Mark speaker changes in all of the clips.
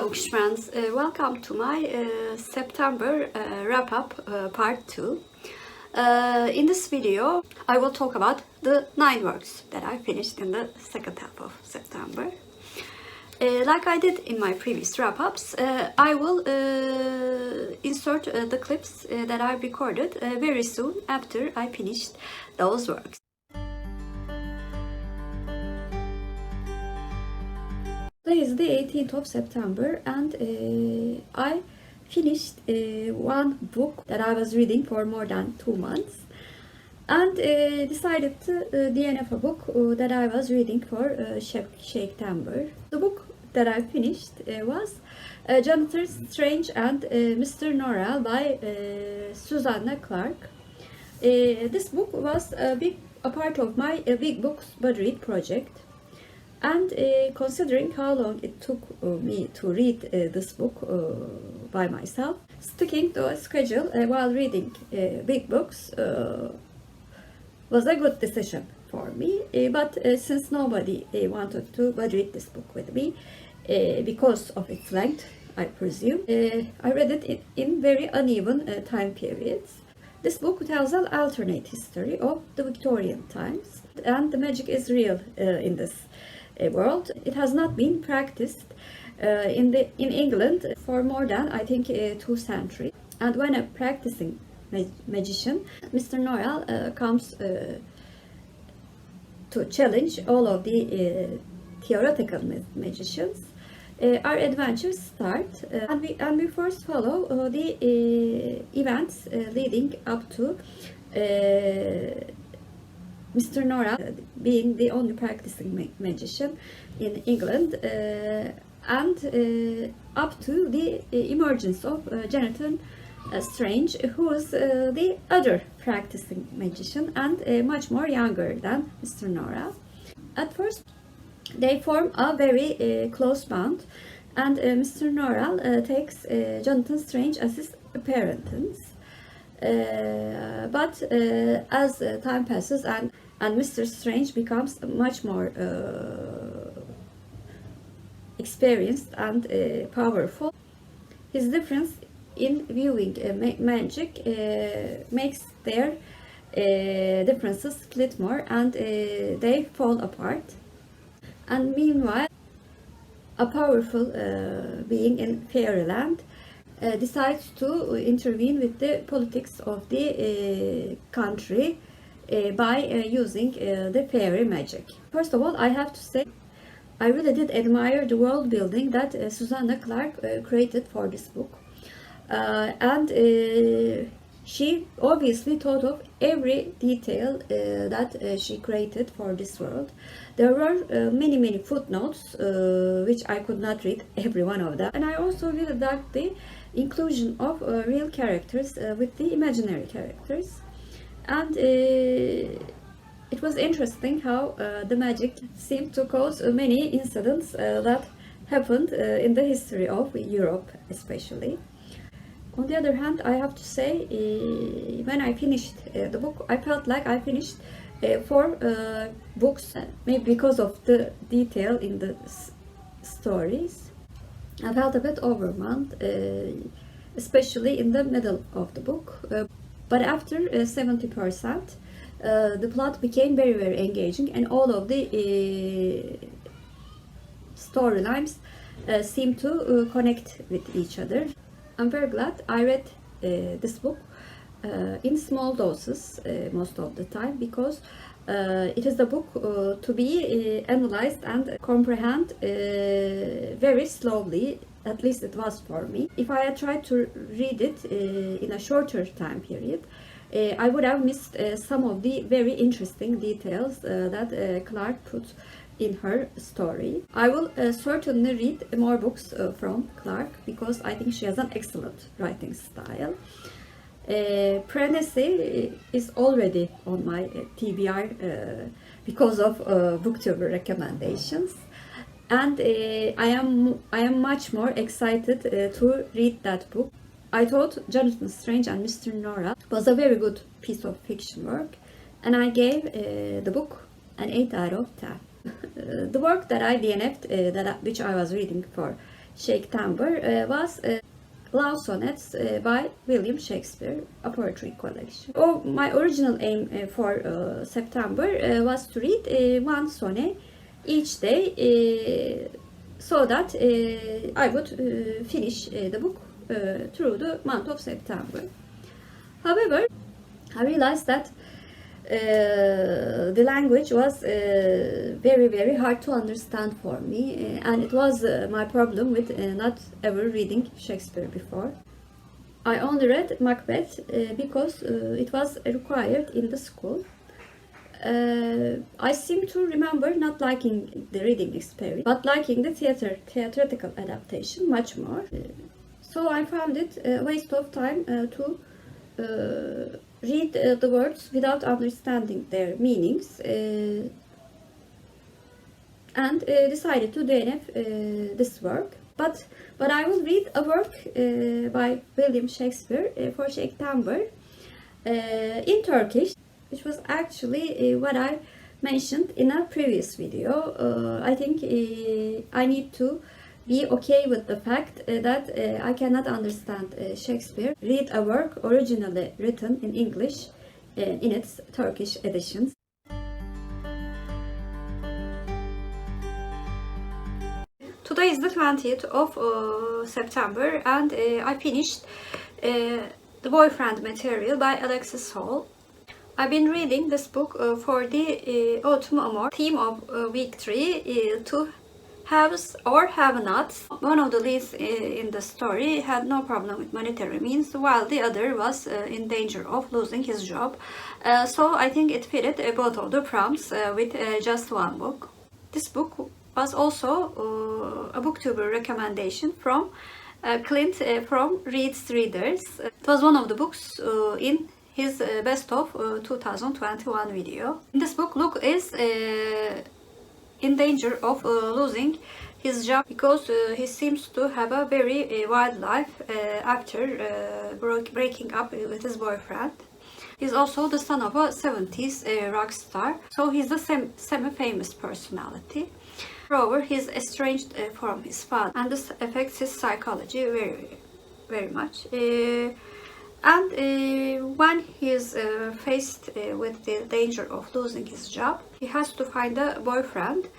Speaker 1: Bookish friends, welcome to my September wrap-up part 2. In this video, I will talk about the 9 works that I finished in the second half of September. Like I did in my previous wrap-ups, I will insert the clips that I recorded very soon after I finished those works. Today is the 18th of September and I finished one book that I was reading for more than 2 months and decided to DNF a book that I was reading for shaketember. The book that I finished was Jonathan Strange and Mr. Norrell by Susanne Clarke. This book was a part of my Big Books But Read project. And considering how long it took me to read this book by myself, sticking to a schedule while reading big books was a good decision for me. But since nobody wanted to read this book with me because of its length, I presume, I read it in very uneven time periods. This book tells an alternate history of the Victorian times, and the magic is real in this world. It has not been practiced in England for more than, I think, 2 centuries. And when a practicing magician, Mr. Norrell, comes to challenge all of the theoretical magicians, our adventures start, and we first follow the events leading up to Mr. Norrell being the only practicing magician in England and up to the emergence of Jonathan Strange, who is the other practicing magician and much more younger than Mr. Norrell. At first, they form a very close bond, and Mr. Norrell takes Jonathan Strange as his apprentice. But as time passes and Mr. Strange becomes much more experienced and powerful, his difference in viewing magic makes their differences split more and they fall apart. And meanwhile, a powerful being in fairyland decides to intervene with the politics of the country by using the fairy magic. First of all, I have to say I really did admire the world building that Susanne Clarke created for this book. And she obviously thought of every detail that she created for this world. There were many footnotes which I could not read every one of them. And I also really liked the inclusion of real characters with the imaginary characters, and it was interesting how the magic seemed to cause many incidents that happened in the history of Europe especially. On the other hand, I have to say, when I finished the book, I felt like I finished 4 books, maybe because of the detail in the stories. I felt a bit overwhelmed, especially in the middle of the book. But after 70%, the plot became very engaging, and all of the storylines seemed to connect with each other. I'm very glad I read this book in small doses most of the time, because it is a book to be analyzed and comprehend very slowly. At least it was for me. If I had tried to read it in a shorter time period, I would have missed some of the very interesting details that Clarke put in her story. I will certainly read more books from Clarke, because I think she has an excellent writing style. Pregnancy is already on my TBR because of Booktuber recommendations, and I am much more excited to read that book. I thought Jonathan Strange and Mr. Norrell was a very good piece of fiction work, and I gave the book an 8 out of 10. The work that I DNF'd, which I was reading for Shaketember was Love Sonnets by William Shakespeare, a poetry collection. Oh, my original aim for September was to read one sonnet each day so that I would finish the book through the month of September. However, I realized that the language was very hard to understand for me, and it was my problem with not ever reading Shakespeare before. I only read Macbeth because it was required in the school. I seem to remember not liking the reading experience, but liking the theatrical adaptation much more. So I found it a waste of time to read the words without understanding their meanings, and decided to DNF this work. But I will read a work by William Shakespeare for Shaketember in Turkish, which was actually what I mentioned in a previous video. I think I need to be okay with the fact that I cannot understand Shakespeare, read a work originally written in English in its Turkish editions. Today is the 20th of September, and I finished The Boyfriend Material by Alexis. I've been reading this book for the autumnamour theme of week 3, to haves or have-nots. One of the leads in the story had no problem with monetary means, while the other was in danger of losing his job. So I think it fitted both of the prompts with just one book. This book was also a booktuber recommendation from Clint from Reads Readers. It was one of the books in his best of 2021 video. In this book, Luke is in danger of losing his job because he seems to have a very wild life after breaking up with his boyfriend. He's also the son of a 70s rock star, so he's a semi-famous personality. Moreover, he's estranged from his father, and this affects his psychology very much. And when he is faced with the danger of losing his job, he has to find a boyfriend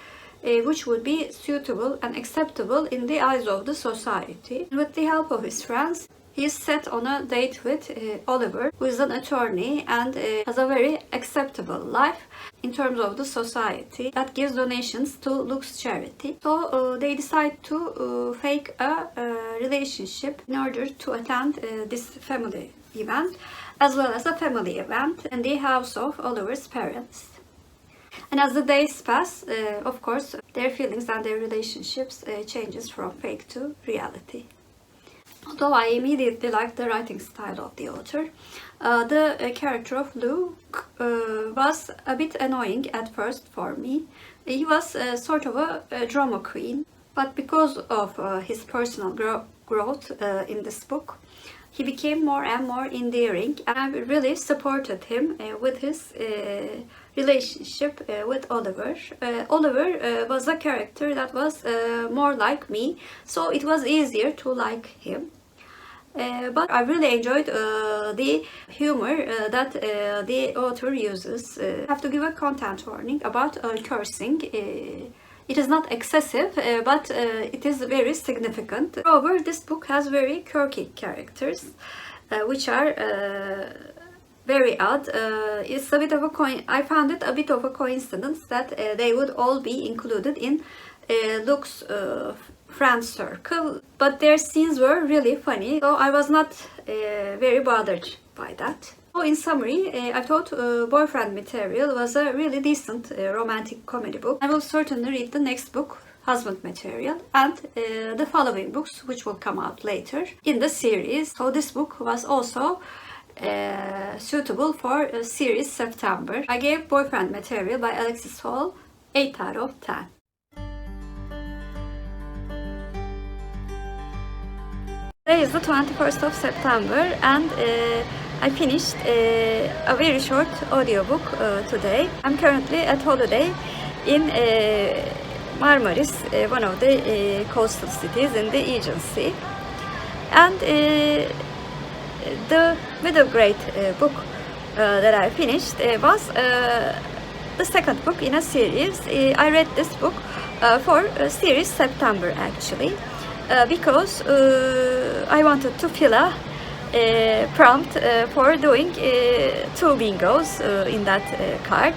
Speaker 1: which would be suitable and acceptable in the eyes of the society. With the help of his friends, he is set on a date with Oliver, who is an attorney and has a very acceptable life in terms of the society that gives donations to Luke's charity. So they decide to fake a relationship in order to attend this family event, as well as a family event in the house of Oliver's parents. And as the days pass, of course, their feelings and their relationships changes from fake to reality. Although I immediately liked the writing style of the author, the character of Luke was a bit annoying at first for me. He was sort of a drama queen, but because of his personal growth in this book, he became more and more endearing, and I really supported him with his relationship with Oliver. Oliver was a character that was more like me, so it was easier to like him. But I really enjoyed the humor that the author uses. I have to give a content warning about cursing. It is not excessive, but it is very significant. Moreover, this book has very quirky characters, which are very odd. It's a bit of I found it a bit of a coincidence that they would all be included in Luke's friend circle, but their scenes were really funny, so I was not very bothered by that. So in summary, I thought Boyfriend Material was a really decent romantic comedy book. I will certainly read the next book, Husband Material, and the following books, which will come out later in the series. So this book was also suitable for Seriesseptember. I gave Boyfriend Material by Alexis 8 out of 10. Today is the 21st of September, and I finished a very short audiobook today. I'm currently at holiday in Marmaris, one of the coastal cities in the Aegean Sea. And the middle grade book that I finished was the second book in a series. I read this book for series September actually, because I wanted to fill a prompt for doing 2 bingos in that card.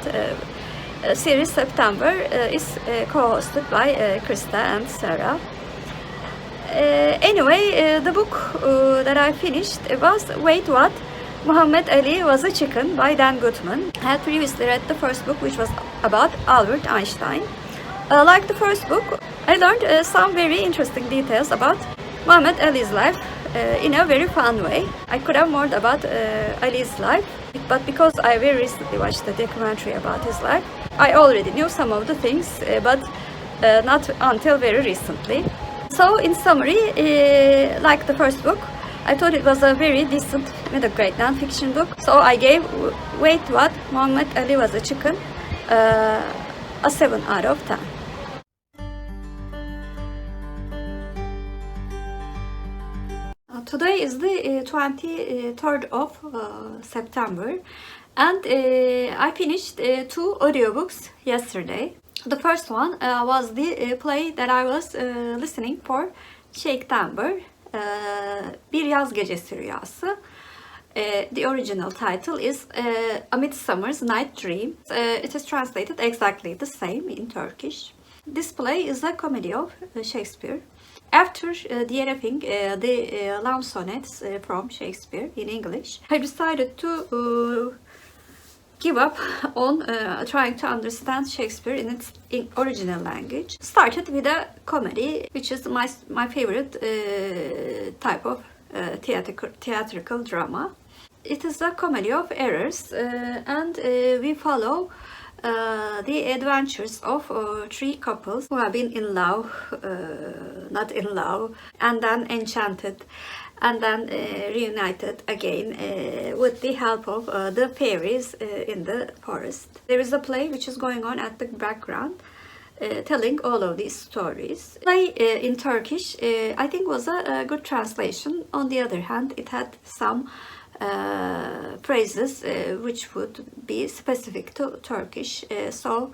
Speaker 1: Series September is co-hosted by Krista and Sarah. Anyway, the book that I finished was Wait What? Muhammad Ali Was a Chicken by Dan Gutman. I had previously read the first book, which was about Albert Einstein. Like the first book, I learned some very interesting details about Muhammad Ali's life in a very fun way. I could have more about Ali's life, but because I very recently watched the documentary about his life, I already knew some of the things, but not until very recently. So in summary, like the first book, I thought it was a very decent middle grade non-fiction book. So I gave Wait What? Muhammad Ali Was a Chicken a 7 out of 10. Today is the 23rd of September, and I finished 2 audiobooks yesterday. The first one was the play that I was listening for, Shaketember, Bir Yaz Gecesi Rüyası. The original title is A Midsummer's Night Dream. It is translated exactly the same in Turkish. This play is a comedy of Shakespeare. After DNFing the love sonnets from Shakespeare in English, I decided to give up on trying to understand Shakespeare in its original language. Started with a comedy, which is my favorite type of theatrical drama. It is a comedy of errors, and we follow the adventures of 3 couples who have been in love, not in love, and then enchanted, and then reunited again with the help of the fairies in the forest. There is a play which is going on at the background, telling all of these stories. Play in Turkish, I think, was a good translation. On the other hand, it had some phrases which would be specific to Turkish, so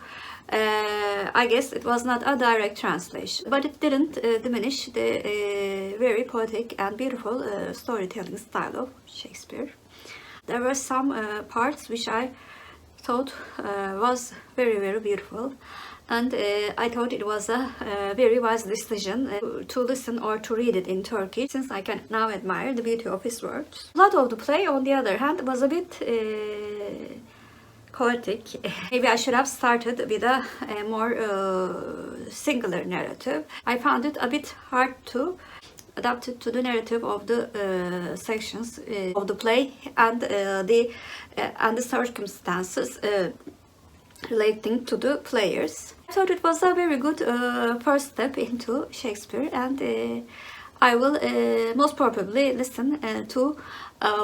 Speaker 1: I guess it was not a direct translation, but it didn't diminish the very poetic and beautiful storytelling style of Shakespeare. There were some parts which I thought was very beautiful, and I thought it was a very wise decision to listen or to read it in Turkish, since I can now admire the beauty of his words. A lot of the play, on the other hand, was a bit chaotic. Maybe I should have started with a more singular narrative. I found it a bit hard to adapt it to the narrative of the sections of the play and the circumstances relating to the players. I thought it was a very good first step into Shakespeare, and I will most probably listen to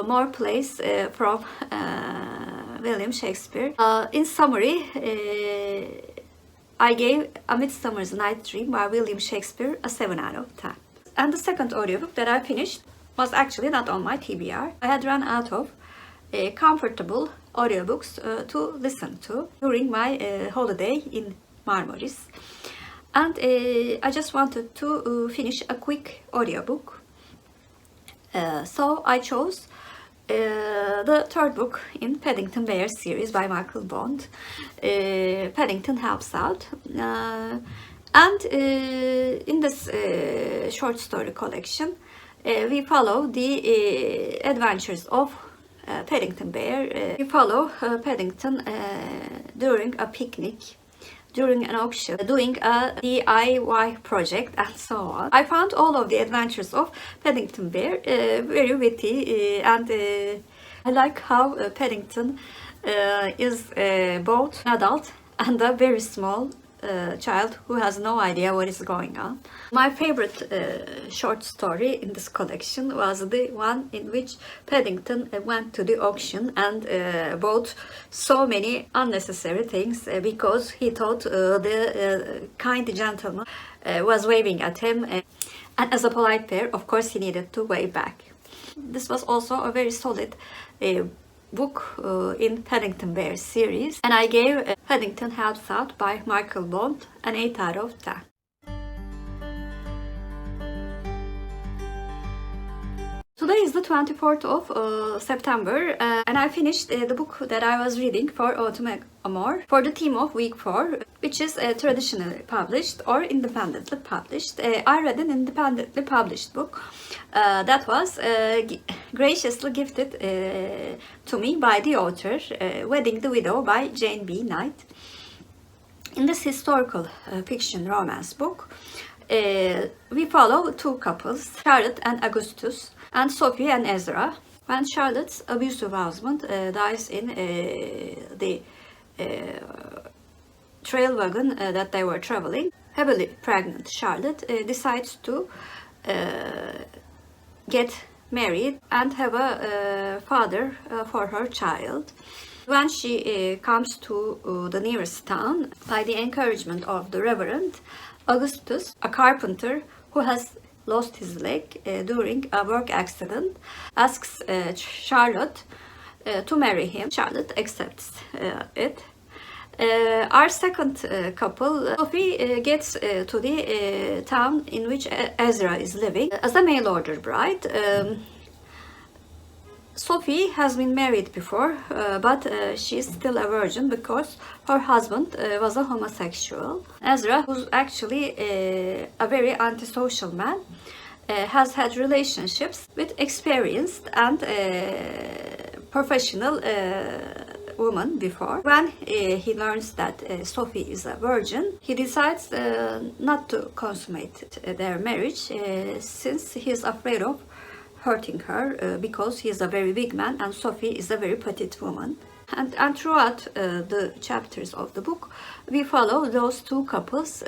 Speaker 1: more plays from William Shakespeare. In summary, I gave A Midsummer's Night Dream by William Shakespeare a 7 out of 10. And the second audiobook that I finished was actually not on my TBR. I had run out of comfortable audiobooks to listen to during my holiday in Marmaris, and I just wanted to finish a quick audiobook, so I chose the third book in Paddington Bear series by Michael Bond, Paddington Helps Out, and in this short story collection we follow the adventures of Paddington Bear. We follow Paddington during a picnic, during an auction, doing a DIY project, and so on. I found all of the adventures of Paddington Bear very witty, and I like how Paddington is both an adult and a very small child who has no idea what is going on. My favorite short story in this collection was the one in which Paddington went to the auction and bought so many unnecessary things because he thought the kind gentleman was waving at him, and as a polite pair, of course, he needed to wave back. This was also a very solid book in Paddington Bear series, and I gave Paddington Helps Out by Michael Bond an 8 out of 10. Today is the 24th of September and I finished the book that I was reading for autumnamour for the theme of week 4, which is traditionally published or independently published. I read an independently published book that was graciously gifted to me by the author, Wedding the Widow by Jane B. Knight. In this historical fiction romance book, we follow two couples, Charlotte and Augustus, and Sophie and Ezra. When Charlotte's abusive husband dies in the trail wagon that they were traveling, heavily pregnant Charlotte decides to get married and have a father for her child. When she comes to the nearest town, by the encouragement of the Reverend, Augustus, a carpenter who has lost his leg during a work accident, asks Charlotte to marry him. Charlotte accepts it. Our second couple, Sophie, gets to the town in which Ezra is living as a mail order bride. Sophie has been married before, but she is still a virgin because her husband was a homosexual. Ezra, who's actually a very antisocial man, has had relationships with experienced and professional women before. When he learns that Sophie is a virgin, he decides not to consummate their marriage since he is afraid of hurting her because he is a very big man and Sophie is a very petite woman. And throughout the chapters of the book, we follow those two couples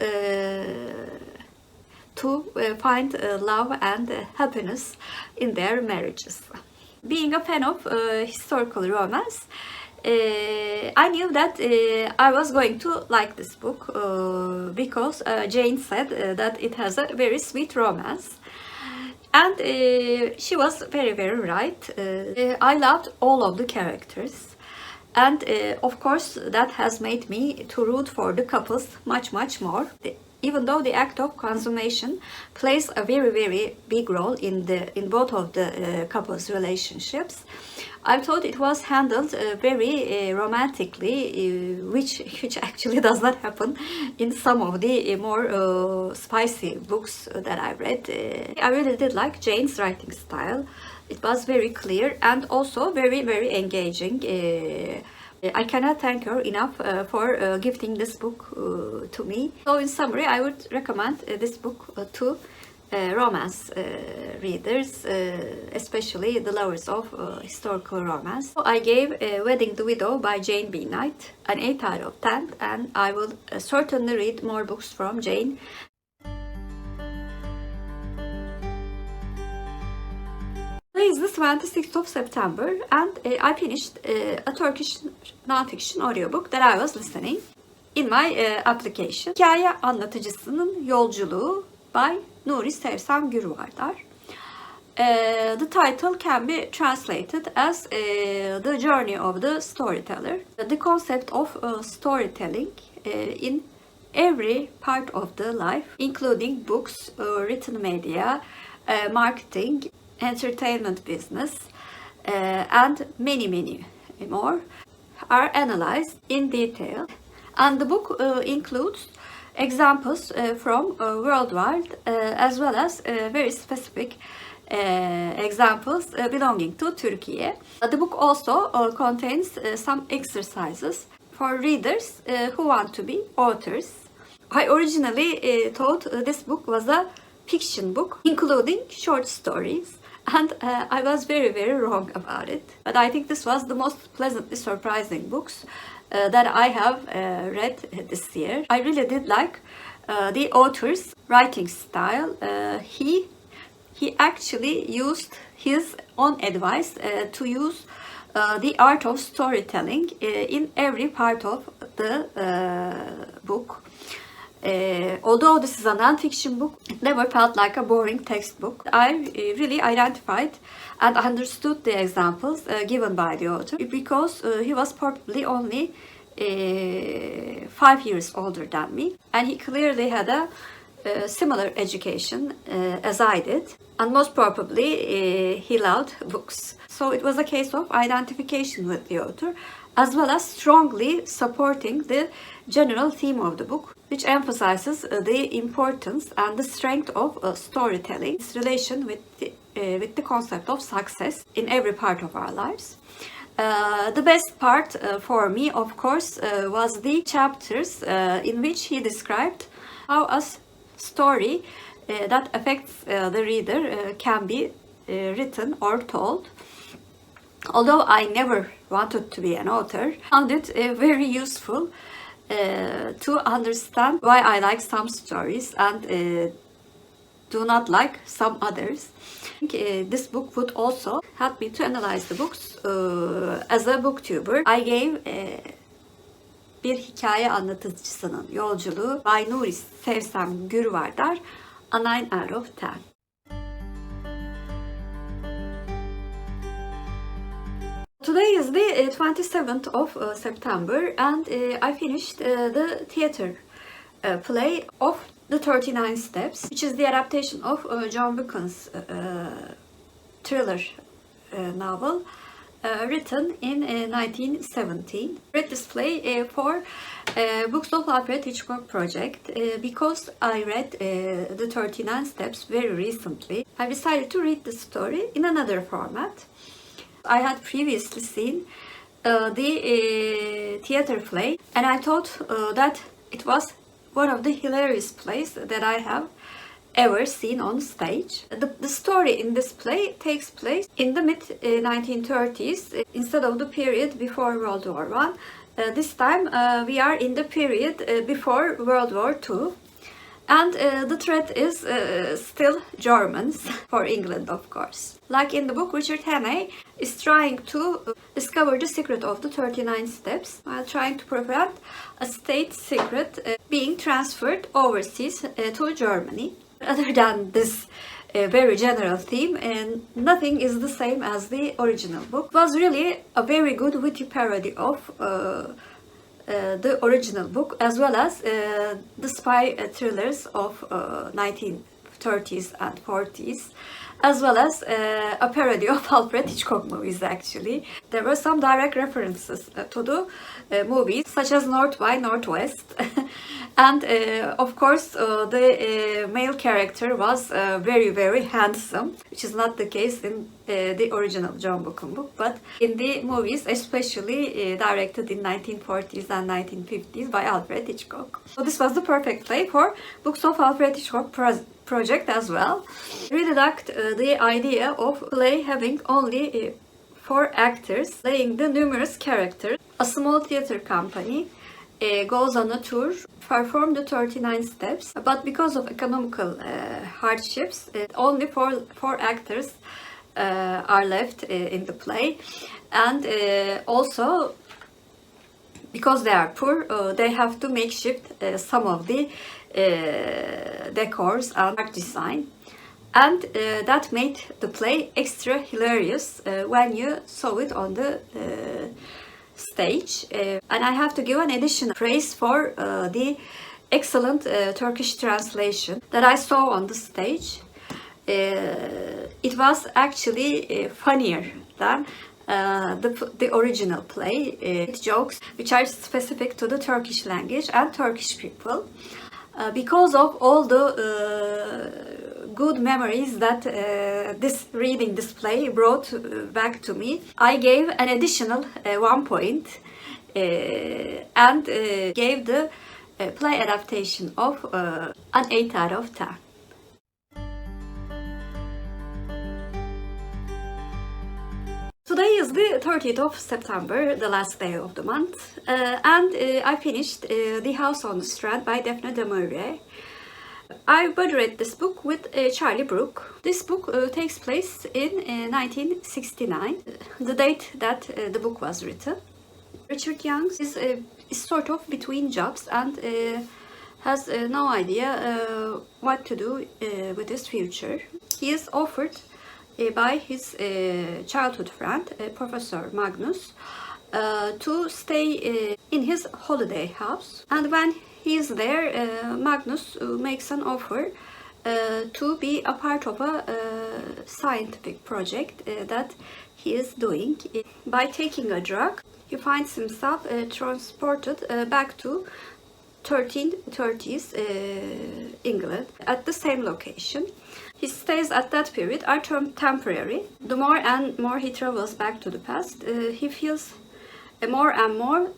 Speaker 1: to find love and happiness in their marriages. Being a fan of historical romance, I knew that I was going to like this book because Jane said that it has a very sweet romance. And she was very, very right. I loved all of the characters. And of course, that has made me to root for the couples much, much more. Even though the act of consummation plays a very, very big role in both of the couples' relationships, I thought it was handled very romantically, which actually does not happen in some of the more spicy books that I read. I really did like Jane's writing style. It was very clear and also very, very engaging. I cannot thank her enough for gifting this book to me. So in summary, I would recommend this book to romance readers, especially the lovers of historical romance. So I gave Wedding the Widow by Jane B. Knight an 8 out of 10, and I will certainly read more books from Jane. Today is the 26th of September and I finished a Turkish non-fiction audiobook that I was listening in my application. Hikaye Anlatıcısının Yolculuğu by Nuri Sevsem Gürvardar. The title can be translated as The Journey of the Storyteller. The concept of storytelling in every part of the life, including books, written media, marketing, entertainment business, and many, many more, are analyzed in detail. And the book includes examples from worldwide as well as very specific examples belonging to Turkey. The book also contains some exercises for readers who want to be authors. I originally thought this book was a fiction book, including short stories, and I was very, very wrong about it. But I think this was the most pleasantly surprising books that I have read this year. I really did like the author's writing style. He actually used his own advice to use the art of storytelling in every part of the book. Although this is a non-fiction book, it never felt like a boring textbook. I really identified and understood the examples given by the author because he was probably only 5 years older than me, and he clearly had a similar education as I did, and most probably he loved books. So it was a case of identification with the author, as well as strongly supporting the general theme of the book, which emphasizes the importance and the strength of storytelling, its relation with the concept of success in every part of our lives. The best part for me, of course, was the chapters in which he described how a story that affects the reader can be written or told. Although I never wanted to be an author, I found it very useful to understand why I like some stories and do not like some others. I think this book would also help me to analyze the books as a booktuber. I gave bir hikaye anlatıcısının Yolculuğu by Nuri, Sevsem, Gürvardar a 9 out of 10. Today is the 27th of September, and I finished the theater play of The 39 Steps, which is the adaptation of John Buchan's thriller novel written in 1917. I read this play for Books of Alfred Hitchcock project because I read The 39 Steps very recently. I decided to read the story in another format. I had previously seen the theater play, and I thought that it was one of the hilarious plays that I have ever seen on stage. The story in this play takes place in the mid-1930s instead of the period before World War I. This time we are in the period before World War II. And the threat is still Germans, for England, of course. Like in the book, Richard Hannay is trying to discover the secret of the 39 steps while trying to prevent a state secret being transferred overseas to Germany. Other than this very general theme, nothing is the same as the original book. It was really a very good witty parody of the original book, as well as the spy thrillers of 1930s and 40s, as well as a parody of Alfred Hitchcock movies. Actually, there were some direct references to the movies, such as North by Northwest, and of course the male character was very, very handsome, which is not the case in the original John Buchan book, but in the movies, especially directed in 1940s and 1950s by Alfred Hitchcock. So this was the perfect play for Books of Alfred Hitchcock project as well. I really liked the idea of play having only 4 actors playing the numerous characters. A small theater company goes on a tour, perform the 39 steps, but because of economical hardships, only four actors are left in the play, and also because they are poor, they have to makeshift some of the decors and art design, and that made the play extra hilarious when you saw it on the stage. And I have to give an additional praise for the excellent Turkish translation that I saw on the stage. It was actually funnier than the original play, with jokes which are specific to the Turkish language and Turkish people. Because of all the good memories that reading this play brought back to me, I gave an additional 1 point and gave the play adaptation of an 8 out of 10. Today is the 30th of September, the last day of the month, and I finished The House on the Strand by Daphne de Maurier. I read this book with Charlie Brooke. This book takes place in 1969, the date that the book was written. Richard Young is sort of between jobs and has no idea what to do with his future. He is offered by his childhood friend, Professor Magnus, to stay in his holiday house. And when he is there, Magnus makes an offer to be a part of a scientific project that he is doing. By taking a drug, he finds himself transported back to 1330s England at the same location. His stays at that period are temporary. The more and more he travels back to the past, he feels more and more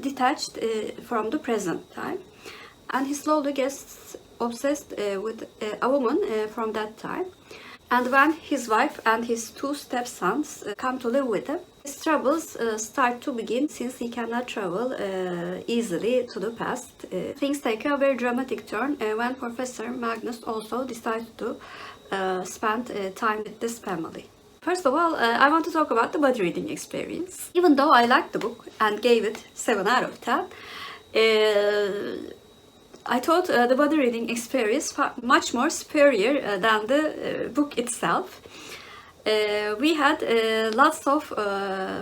Speaker 1: detached from the present time, and he slowly gets obsessed with a woman from that time. And when his wife and his two stepsons come to live with him, his troubles start to begin, since he cannot travel easily to the past. Things take a very dramatic turn when Professor Magnus also decides to spend time with this family. First of all, I want to talk about the body reading experience. Even though I liked the book and gave it 7 out of 10, I thought the body reading experience much more superior than the book itself. We had lots of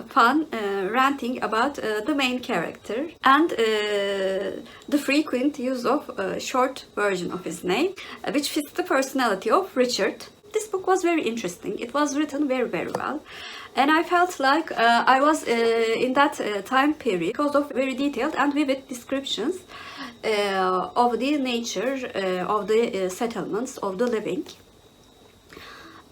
Speaker 1: fun ranting about the main character and the frequent use of a short version of his name, which fits the personality of Richard. This book was very interesting. It was written very, very well. And I felt like I was in that time period because of very detailed and vivid descriptions of the nature of the settlements, of the living.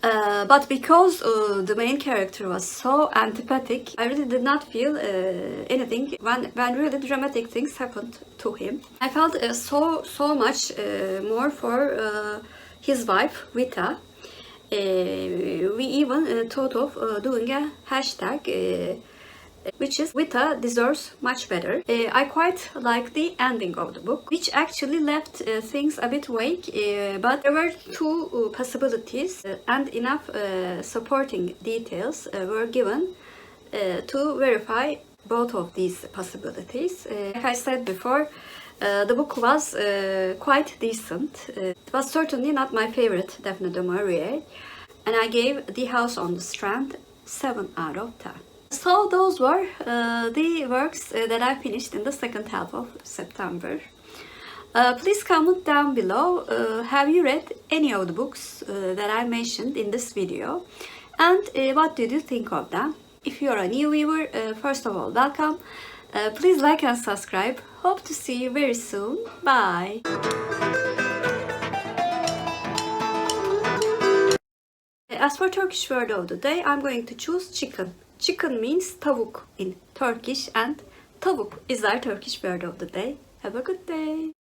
Speaker 1: But because the main character was so antipathic, I really did not feel anything when really dramatic things happened to him. I felt so much more for his wife, Vita. We even thought of doing a hashtag which is Vita deserves much better. I quite like the ending of the book, which actually left things a bit vague, but there were two possibilities and enough supporting details were given to verify both of these possibilities. Like I said before, the book was quite decent. It was certainly not my favorite Daphne de Maurier, and I gave The House on the Strand 7 out of 10. So those were the works that I finished in the second half of September. Please comment down below, have you read any of the books that I mentioned in this video, and what did you think of them? If you're a new viewer, first of all, welcome. Please like and subscribe. Hope to see you very soon. Bye. As for Turkish word of the day, I'm going to choose chicken. Chicken means tavuk in Turkish, and tavuk is our Turkish word of the day. Have a good day.